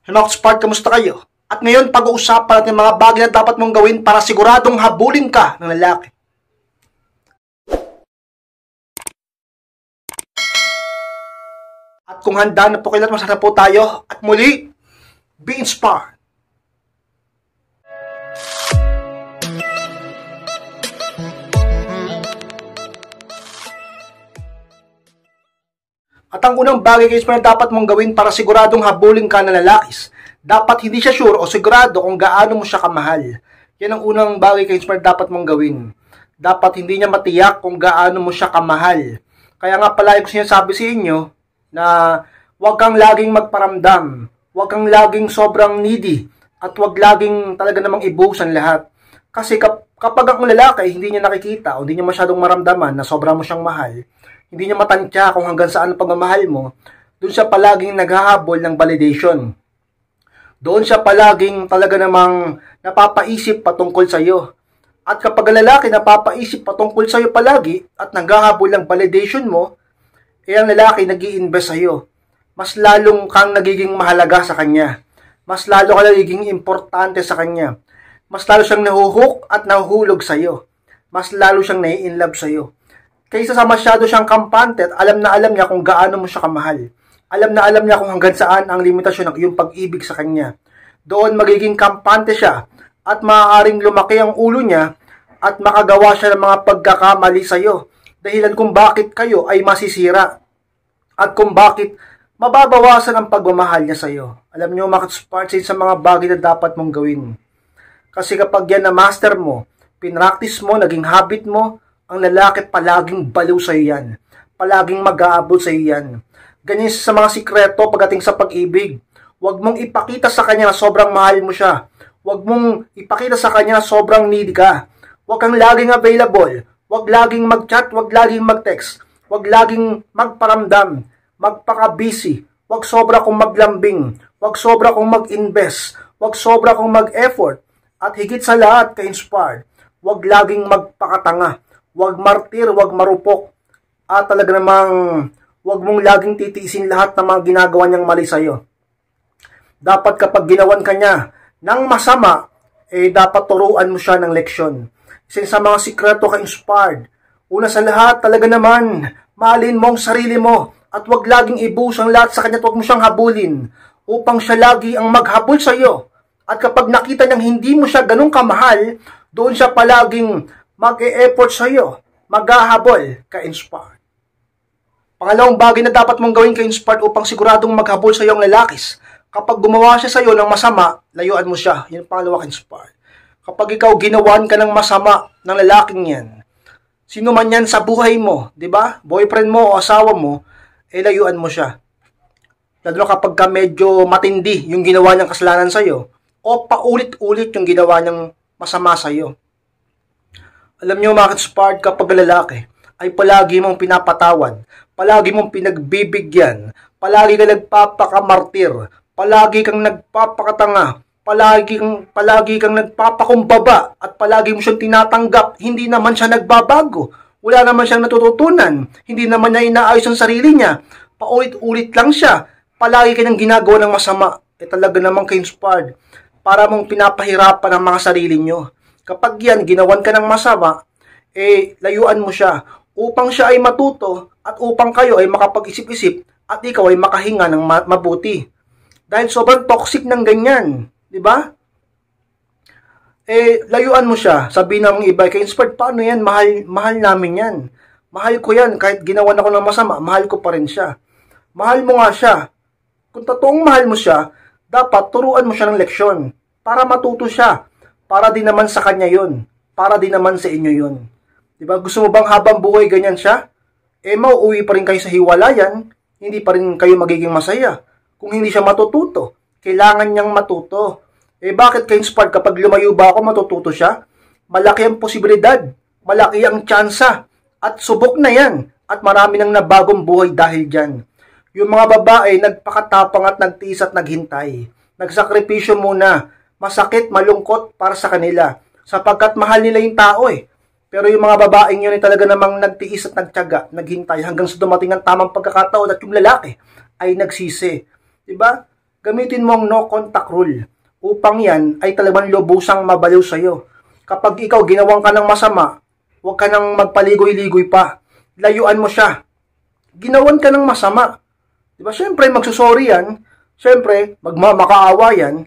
Hello mga Spark, kamusta kayo? At ngayon, pag-uusapan natin mga bagay na dapat mong gawin para siguradong habulin ka ng lalaki. At kung handa na po kayo, masarap po tayo. At muli, be inspired. At ang unang bagay guys na dapat mong gawin para siguradong habulin ka ng lalakis, dapat hindi siya sure o sigurado kung gaano mo siya kamahal. Yan ang unang bagay guys na dapat mong gawin. Dapat hindi niya matiyak kung gaano mo siya kamahal. Kaya nga pala yung sinasabi sa inyo na huwag kang laging magparamdam, huwag kang laging sobrang needy, at huwag laging talaga namang ibuhusan lahat. Kasi kapag ang lalaki hindi niya nakikita o hindi niya masyadong maramdaman na sobrang mo siyang mahal, hindi niya matantya kung hanggang saan ang pagmamahal mo, doon siya palaging naghahabol ng validation. Doon siya palaging talaga namang napapaisip patungkol sa iyo. At kapag ang lalaki napapaisip patungkol sa iyo palagi at naghahabol ng validation mo, ang lalaki nag-i-invest sa iyo. Mas lalong kang nagiging mahalaga sa kanya. Mas lalo ka nagiging importante sa kanya. Mas lalo siyang nahuhook at nahuhulog sa iyo. Mas lalo siyang nai-inlove sa iyo. Kaysa sa masyado siyang kampante at alam na alam niya kung gaano mo siya kamahal. Alam na alam niya kung hanggang saan ang limitasyon ng iyong pag-ibig sa kanya. Doon magiging kampante siya at maaaring lumaki ang ulo niya at makagawa siya ng mga pagkakamali sa iyo. Dahilan kung bakit kayo ay masisira at kung bakit mababawasan ang pagmamahal niya sa iyo. Alam niyo mga Sparks, sa mga bagay na dapat mong gawin. Kasi kapag yan na master mo, pinractice mo, naging habit mo, ang lalaki palaging baliw sa iyo yan. Palaging mag-aabot sa iyo yan. Ganyan sa mga sikreto pagdating sa pag-ibig. Huwag mong ipakita sa kanya na sobrang mahal mo siya. Huwag mong ipakita sa kanya na sobrang needy ka. Huwag kang laging available. Huwag laging mag-chat, huwag laging mag-text. Huwag laging magparamdam, magpaka-busy. Huwag sobra kong maglambing. Huwag sobra kong mag-invest. Huwag sobra kong mag-effort. At higit sa lahat, ka-inspired, huwag laging magpakatanga. Huwag martir, huwag marupok. At talaga namang huwag mong laging titiisin lahat ng mga ginagawa niyang mali sa iyo. Dapat kapag ginawan ka niya ng masama, dapat turuan mo siya ng leksyon. Kasi sa mga sikreto ka-inspired, una sa lahat talaga naman, mahalin mo ang sarili mo at huwag laging ibuhos ang lahat sa kanya at huwag mo siyang habulin upang siya lagi ang maghabol sa iyo. At kapag nakita niyang hindi mo siya ganun kamahal, doon siya palaging mag-e-effort sa iyo, maghahabol ka-inspired. Pangalawang bagay na dapat mong gawin ka-inspired upang siguradong maghabol sa iyo ang lalakis. Kapag gumawa siya sa iyo ng masama, layuan mo siya. Yan ang pangalawa ka-inspired. Kapag ikaw ginawan ka ng masama ng lalaking yan, sino man yan sa buhay mo, di ba? Boyfriend mo o asawa mo, layuan mo siya. Lalo kapag ka medyo matindi yung ginawa niyang kasalanan sa iyo, o paulit-ulit yung ginawa niyang masama sa iyo. Alam niyo mga ka-inspired, kapag lalaki ay palagi mong pinapatawad, palagi mong pinagbibigyan, palagi kang nagpapakamartir, palagi kang nagpapakatanga, palagi kang nagpapakumbaba, at palagi mo siyang tinatanggap, hindi naman siya nagbabago, wala naman siyang natututunan, hindi naman niya inaayos ang sarili niya, paulit-ulit lang siya, palagi kang ginagawa ng masama, talaga namang ka-inspired, para mong pinapahirapan ang mga sarili niyo. Kapag yan, ginawan ka ng masama, layuan mo siya upang siya ay matuto at upang kayo ay makapag-isip-isip at ikaw ay makahinga ng mabuti. Dahil sobrang toxic ng ganyan, di ba? Layuan mo siya. Sabi ng iba, ka-inspired, paano yan? Mahal namin yan. Mahal ko yan. Kahit ginawan ako ng masama, mahal ko pa rin siya. Mahal mo nga siya. Kung totoong mahal mo siya, dapat turuan mo siya ng leksyon para matuto siya. Para din naman sa kanya yun. Para din naman sa inyo yun. Diba? Gusto mo bang habang buhay ganyan siya? Mauuwi pa rin kayo sa hiwalayan. Hindi pa rin kayo magiging masaya. Kung hindi siya matututo, kailangan niyang matuto. Bakit ka-inspired kapag lumayo ba ako, matututo siya? Malaki ang posibilidad. Malaki ang tsansa. At subok na yan. At marami nang nabagong buhay dahil dyan. Yung mga babae, nagpakatapang at nagtiis at naghintay. Nagsakripisyo muna. Masakit, malungkot para sa kanila. Sapagkat mahal nila yung tao Pero yung mga babaeng yun ay talaga namang nagtiis at nagtiyaga, naghintay hanggang sa dumating ang tamang pagkakataon at yung lalaki ay nagsisi. Diba? Gamitin mo ang no contact rule upang yan ay talagang lubusang mabaliw sa'yo. Kapag ikaw ginawang ka ng masama, huwag ka nang magpaligoy-ligoy pa. Layuan mo siya. Ginawan ka ng masama. Diba? Siyempre, magsusorry yan. Siyempre, magmamakaawa yan.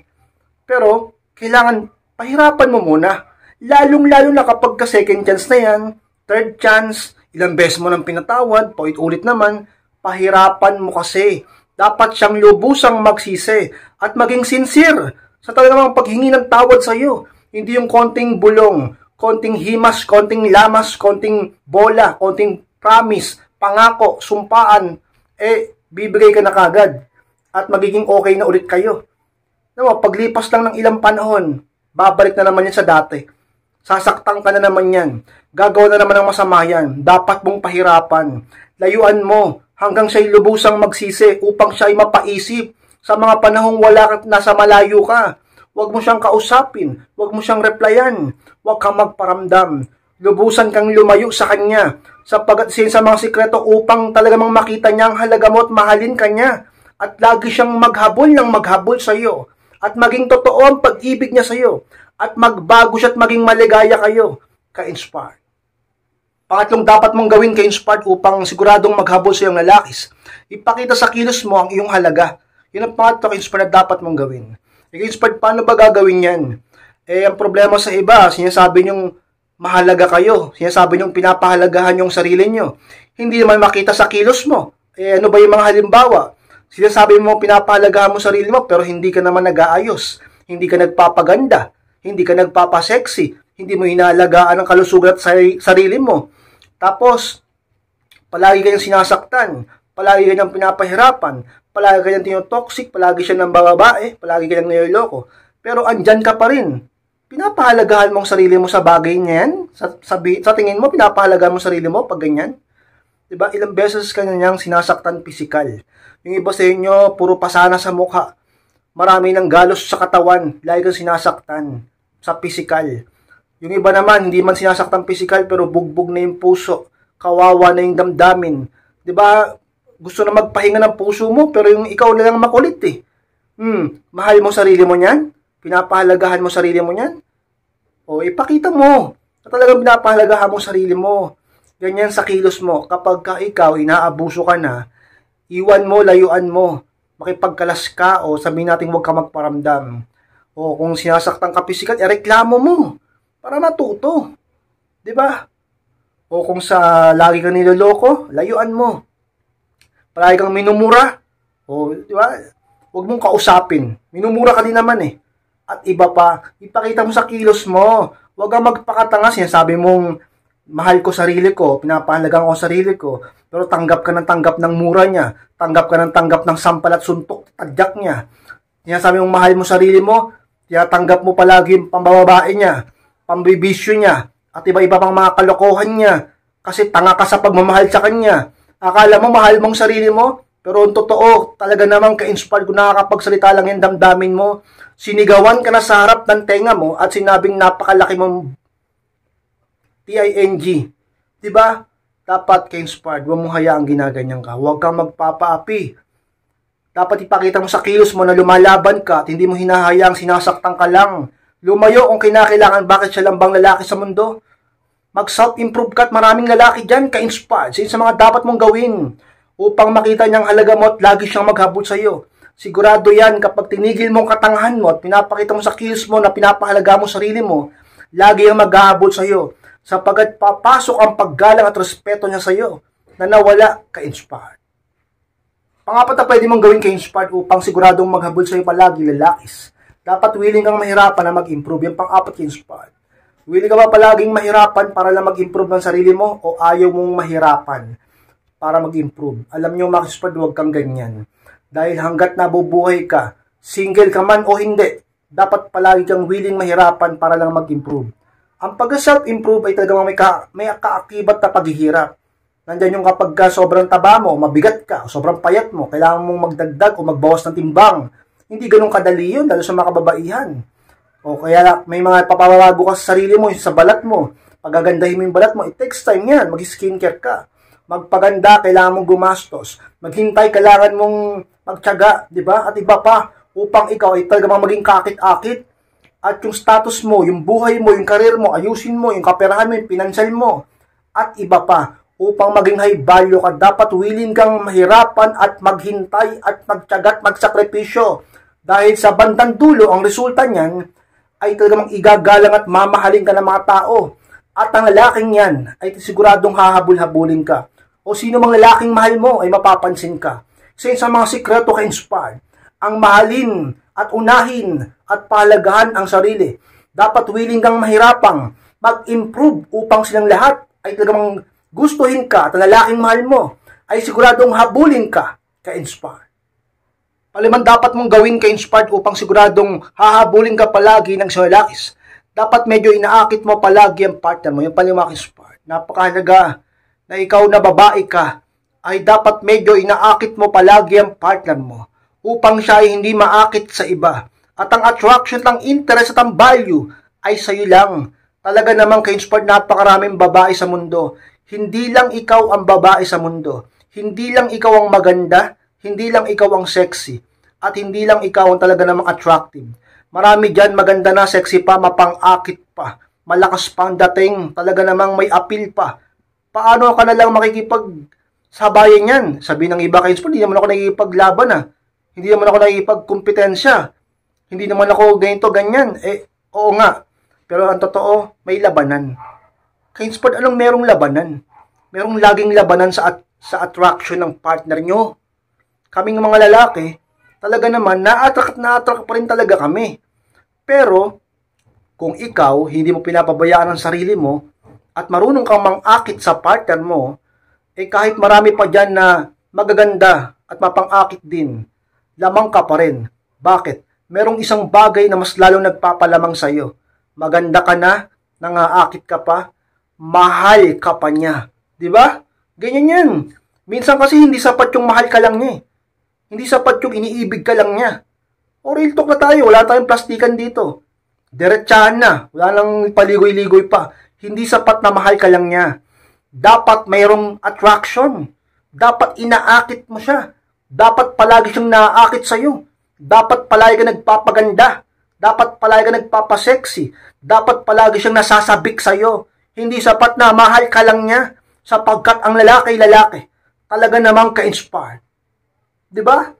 Pero, kailangan pahirapan mo muna. Lalong-lalo na kapag ka second chance na yan, third chance, ilang beses mo nang pinatawad, paulit-ulit naman, pahirapan mo kasi. Dapat siyang lubusang magsisi at maging sincere sa talagang paghingi ng tawad sa iyo. Hindi yung konting bulong, konting himas, konting lamas, konting bola, konting promise, pangako, sumpaan, bibigay ka na kagad at magiging okay na ulit kayo. Paglipas lang ng ilang panahon, babalik na naman yan sa dati. Sasaktan ka na naman yan. Gagawa na naman ng masama yan. Dapat mong pahirapan. Layuan mo hanggang siya'y lubusang magsisi upang siya'y mapaisip sa mga panahong wala nasa malayo ka. Huwag mo siyang kausapin. Huwag mo siyang replyan. Huwag kang magparamdam. Lubusan kang lumayo sa kanya sapagat sa mga sikreto upang talaga mang makita niya ang halaga mo at mahalin ka niya. At lagi siyang maghabol ng maghabol sa iyo. At maging totoo ang pag-ibig niya sa iyo. At magbago siya at maging maligaya kayo. Ka-inspired. Pangatlong dapat mong gawin ka-inspired upang siguradong maghabol sa iyong lalakis. Ipakita sa kilos mo ang iyong halaga. Yun ang pangatlo ka-inspired na dapat mong gawin. Ka-inspired, paano ba gagawin yan? Ang problema sa iba, sinasabi niyong mahalaga kayo. Sinasabi niyong pinapahalagahan yung sarili niyo. Hindi naman makita sa kilos mo. Ano ba yung mga halimbawa? Sinasabi mo pinapahalagahan mo sarili mo pero hindi ka naman nag-aayos. Hindi ka nagpapaganda. Hindi ka nagpapasexy, hindi mo hinahalagaan ang kalusugan at sarili mo. Tapos, palagi kayong sinasaktan, palagi kayong pinapahirapan, palagi kayong tinotoxic, palagi siya ng babae, palagi kayong niloloko. Pero andyan ka pa rin. Pinapahalagahan mo ang sarili mo sa bagay niyan? Sa tingin mo, pinapahalagahan mo ang sarili mo pag ganyan? Diba? Ilang beses ka niyang sinasaktan physical. Yung iba sa inyo, puro pasana sa mukha. Marami ng galos sa katawan, lagi kang sinasaktan sa physical. Yung iba naman, hindi man sinasaktan physical, pero bugbog na yung puso. Kawawa na yung damdamin. Diba? Gusto na magpahinga ng puso mo, pero yung ikaw na lang makulit eh. Mahal mo sarili mo niyan? Pinapahalagahan mo sarili mo niyan? O, ipakita mo na talagang pinapahalagahan mo sarili mo. Ganyan sa kilos mo. Kapag ka ikaw, inaabuso ka na, iwan mo, layuan mo. Makipagkalas ka o sabihin natin huwag ka magparamdam. O kung sinasaktan ka physical, reklamo mo para matuto. 'Di ba? O kung sa lagi kang niloloko, layuan mo. Palagi kang minumura. O 'di ba? Huwag mong kausapin. Minumura ka din naman eh. At iba pa, ipakita mo sa kilos mo. Huwag kang magpakatanga, sinasabi mong mahal ko sarili ko, pinapahalagan ko sarili ko, pero tanggap ka ng mura niya, tanggap ka ng sampal at suntok, tadyak niya. Sinasabi mong mahal mo sarili mo, tinatanggap mo palagi yung pambababae niya, pambibisyo niya, at iba-iba pang mga kalokohan niya, kasi tanga ka sa pagmamahal sa kanya. Akala mo mahal mong sarili mo, pero ang totoo, talaga namang ka-inspired kung nakakapagsalita lang yung damdamin mo, sinigawan ka na sa harap ng tenga mo at sinabing napakalaki mong TING. Diba? Dapat ka-inspired. Huwag mong hayaang ginaganyan ka. Huwag kang magpapaapi. Dapat ipakita mo sa kilos mo na lumalaban ka at hindi mo hinahayaang sinasaktan ka lang. Lumayo kung kinakailangan, bakit siya lang bang lalaki sa mundo? Mag-self-improve ka at maraming lalaki dyan ka-inspired sa mga dapat mong gawin upang makita niyang halaga mo at lagi siyang maghabol sa iyo. Sigurado yan kapag tinigil mo ang katangahan mo at pinapakita mo sa kilos mo na pinapahalaga mo sarili mo, lagi ang maghahabol sa iyo. Sapagat papasok ang paggalang at respeto niya sa iyo na nawala ka-inspired. Pangapat na pwede mong gawin ka-inspired upang siguradong maghabol sa iyo palagi lalakis. Dapat willing kang mahirapan na mag-improve. Yung pang-apat ka-inspired. Willing ka ba palaging mahirapan para lang mag-improve ng sarili mo o ayaw mong mahirapan para mag-improve? Alam nyo mga ka-inspired, huwag kang ganyan. Dahil hanggat nabubuhay ka, single ka man o hindi, dapat palagi kang willing mahirapan para lang mag-improve. Ang pag-self-improve ay talagang may kaakibat na paghihirap. Nandyan yung kapag sobrang taba mo, mabigat ka, sobrang payat mo, kailangan mong magdagdag o magbawas ng timbang. Hindi ganun kadali yun, lalo sa mga kababaihan. O kaya may mga papabago ka sa sarili mo, sa balat mo. Pagagandahin mo yung balat mo, it takes time yan, mag-skincare ka. Magpaganda, kailangan mong gumastos. Maghintay, kailangan mong magtiyaga, di ba? At iba pa, upang ikaw ay talagang maging kakit-akit at yung status mo, yung buhay mo, yung karir mo, ayusin mo, yung kaperahan mo, yung pinansal mo, at iba pa. Upang maging high value ka, dapat willing kang mahirapan at maghintay at magtiyaga at magsakripisyo. Dahil sa bandang dulo, ang resulta niyan ay talagang igagalang at mamahalin ka ng mga tao. At ang lalaking yan ay siguradong hahabol-habulin ka. O sino mang lalaking mahal mo ay mapapansin ka. Sa mga sikreto ka-inspired, ang mahalin at unahin at pahalagahan ang sarili. Dapat willing kang mahirapang mag-improve upang silang lahat ay talagang gustuhin ka at ang lalaking mahal mo ay siguradong habulin ka ka-inspired. Paliman dapat mong gawin ka-inspired upang siguradong hahabulin ka palagi ng isang lalakis. Dapat medyo inaakit mo palagi ang partner mo, yung paliman ka-inspired. Napakahalaga na ikaw na babae ka ay dapat medyo inaakit mo palagi ang partner mo upang siya ay hindi maakit sa iba. At ang attraction, ang interest at ang value ay sa'yo lang. Talaga namang ka-inspired, napakaraming babae sa mundo. Hindi lang ikaw ang babae sa mundo. Hindi lang ikaw ang maganda, hindi lang ikaw ang sexy, at hindi lang ikaw ang talaga namang attractive. Marami dyan maganda na, sexy pa, mapang-akit pa, malakas pa ang dating, talaga namang may appeal pa. Paano ka na lang makikipagsabayan yan? Sabi ng iba, ka-inspired, hindi naman ako nakikipaglaban Hindi naman ako nakikipagkompetensya. Hindi naman ako ganito, ganyan. Oo nga. Pero ang totoo, may labanan. Ka-inspired, anong merong labanan? Merong laging labanan sa attraction ng partner nyo. Kaming mga lalaki, talaga naman, na-attract pa rin talaga kami. Pero, kung ikaw, hindi mo pinapabayaan ang sarili mo, at marunong kang mang-akit sa partner mo, kahit marami pa dyan na magaganda at mapang-akit din, lamang ka pa rin. Bakit? Merong isang bagay na mas lalong nagpapalamang sa'yo. Maganda ka na, nangaakit ka pa, mahal ka pa niya. Diba? Ganyan yan. Minsan kasi hindi sapat yung mahal ka lang niya. Hindi sapat yung iniibig ka lang niya. O real talk na tayo, wala tayong plastikan dito. Diretsahan na, wala nang paligoy-ligoy pa. Hindi sapat na mahal ka lang niya. Dapat mayroong attraction. Dapat inaakit mo siya. Dapat palagi siyang naaakit sa'yo. Dapat palagi ka nagpapaganda. Dapat palagi ka nagpapasexy. Dapat palagi siyang nasasabik sa'yo. Hindi sapat na mahal ka lang niya sapagkat ang lalaki. Talaga namang ka-inspired. Diba?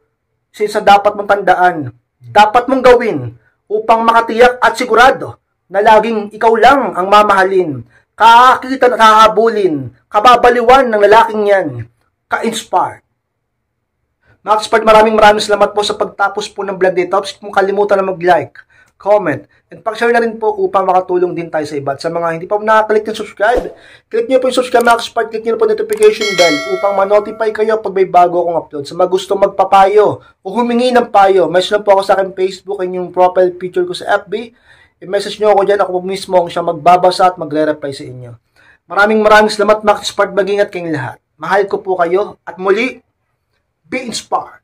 Since dapat mong tandaan, dapat mong gawin upang makatiyak at sigurado na laging ikaw lang ang mamahalin, kakakita at hahabulin, kababaliwan ng lalaking yan, ka-inspired. Mga ka-inspired, maraming salamat po sa pagtapos po ng vlog dito. Kung kalimutan na mag-like, comment, and pag-share na rin po upang makatulong din tayo sa iba. At sa mga hindi pa nakaklik ng subscribe, click nyo po yung subscribe mga ka-inspired, click nyo po notification bell upang ma-notify kayo pag may bago akong upload. Sa mga gusto magpapayo o humingi ng payo, message lang po ako sa aking Facebook and yung profile picture ko sa FB. I-message nyo ako dyan, ako po mismo ang siya magbabasa at magre-reply sa inyo. Maraming salamat mga ka-inspired, mag-ingat kayong lahat. Mahal ko po kayo at muli, be inspired.